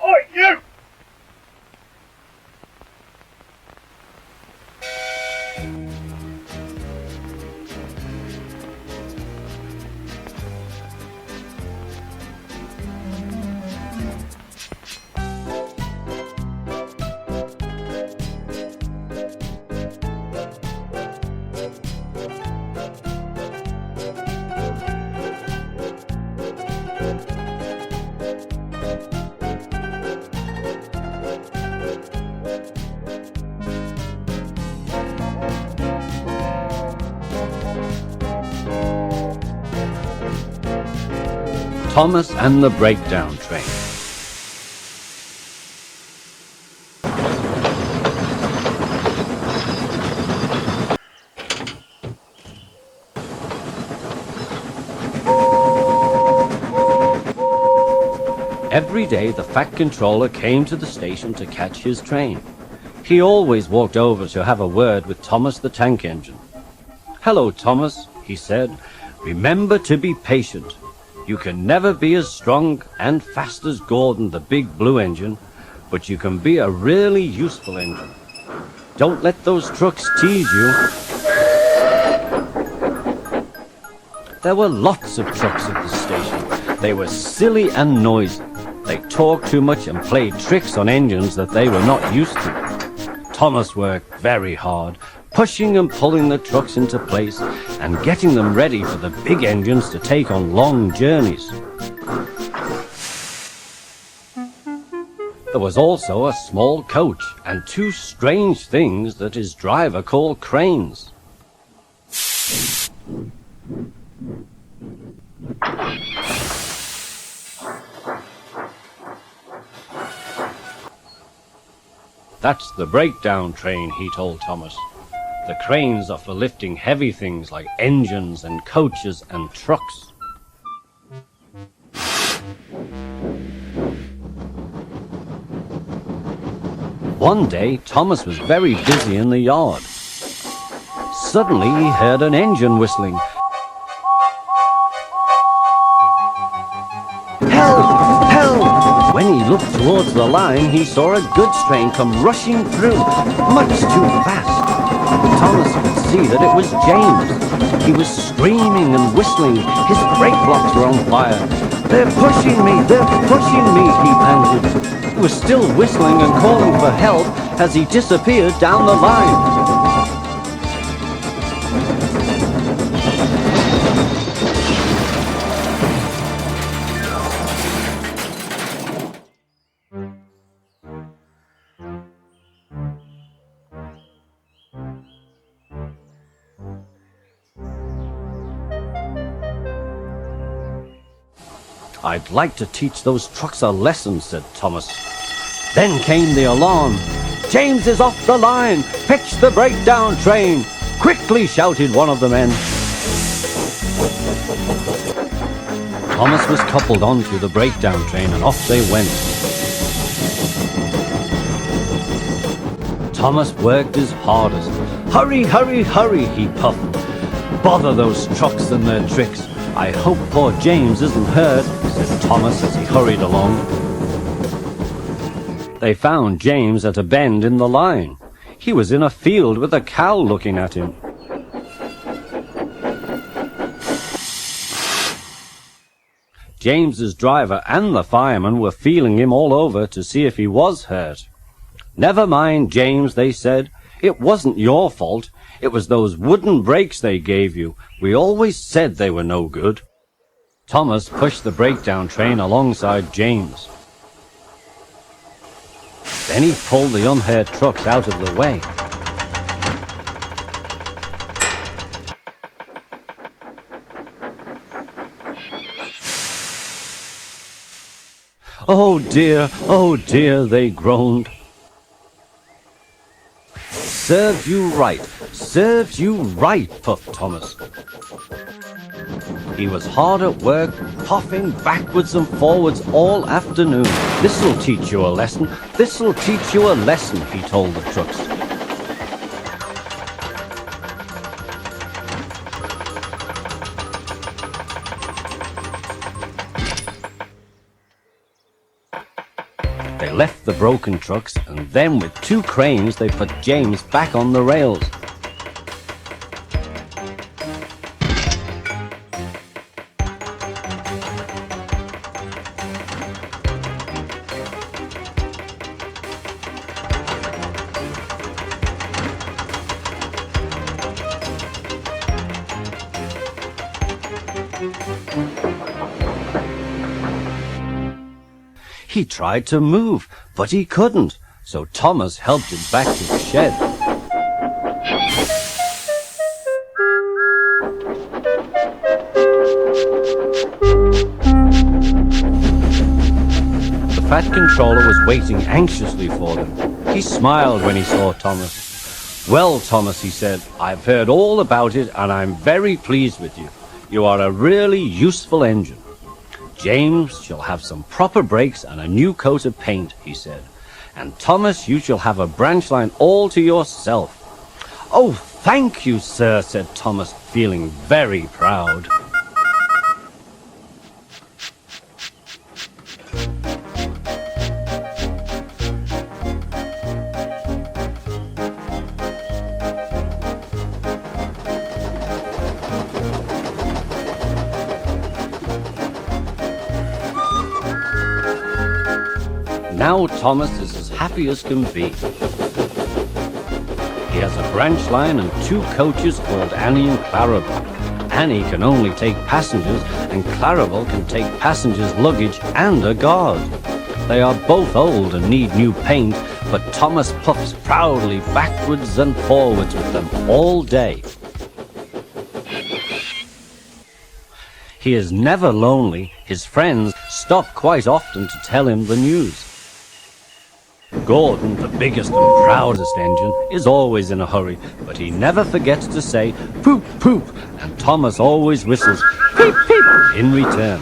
Oi, you! Thomas and the Breakdown Train. Every day the Fat Controller came to the station to catch his train. He always walked over to have a word with Thomas the Tank Engine. "Hello, Thomas," he said. "Remember to be patient. You can never be as strong and fast as Gordon, the big blue engine, but you can be a really useful engine. Don't let those trucks tease you." There were lots of trucks at the station. They were silly and noisy. They talked too much and played tricks on engines that they were not used to. Thomas worked very hard, pushing and pulling the trucks into place and getting them ready for the big engines to take on long journeys. There was also a small coach and two strange things that his driver called cranes. "That's the breakdown train," he told Thomas. "The cranes are for lifting heavy things like engines and coaches and trucks." One day, Thomas was very busy in the yard. Suddenly, he heard an engine whistling. "Help! Help!" When he looked towards the line, he saw a goods train come rushing through, much too fast. Thomas could see that it was James. He was screaming and whistling. His brake blocks were on fire. "They're pushing me! They're pushing me!" he panted. He was still whistling and calling for help as he disappeared down the line. "I'd like to teach those trucks a lesson," said Thomas. Then came the alarm. "James is off the line! Pitch the breakdown train!" quickly shouted one of the men. Thomas was coupled onto the breakdown train and off they went. Thomas worked his hardest. "Hurry, hurry, hurry," he puffed. "Bother those trucks and their tricks. I hope poor James isn't hurt," said Thomas as he hurried along. They found James at a bend in the line. He was in a field with a cow looking at him. James's driver and the fireman were feeling him all over to see if he was hurt. "Never mind, James," they said. "It wasn't your fault. It was those wooden brakes they gave you. We always said they were no good." Thomas pushed the breakdown train alongside James. Then he pulled the unhurt trucks out of the way. "Oh dear," they groaned. "Serves you right," puffed Thomas. He was hard at work, puffing backwards and forwards all afternoon. "This'll teach you a lesson, this'll teach you a lesson," he told the trucks. They left the broken trucks, and then with 2 cranes they put James back on the rails. He tried to move, but he couldn't, so Thomas helped him back to the shed. The Fat Controller was waiting anxiously for them. He smiled when he saw Thomas. "Well, Thomas," he said, "I've heard all about it, and I'm very pleased with you. You are a really useful engine. James shall have some proper brakes and a new coat of paint," he said. "And Thomas, you shall have a branch line all to yourself." "Oh, thank you, sir," said Thomas, feeling very proud. Now Thomas is as happy as can be. He has a branch line and 2 coaches called Annie and Clarabel. Annie can only take passengers, and Clarabel can take passengers' luggage and a guard. They are both old and need new paint, but Thomas puffs proudly backwards and forwards with them all day. He is never lonely. His friends stop quite often to tell him the news. Gordon, the biggest and proudest engine, is always in a hurry, but he never forgets to say "poop, poop," and Thomas always whistles "peep, peep" in return.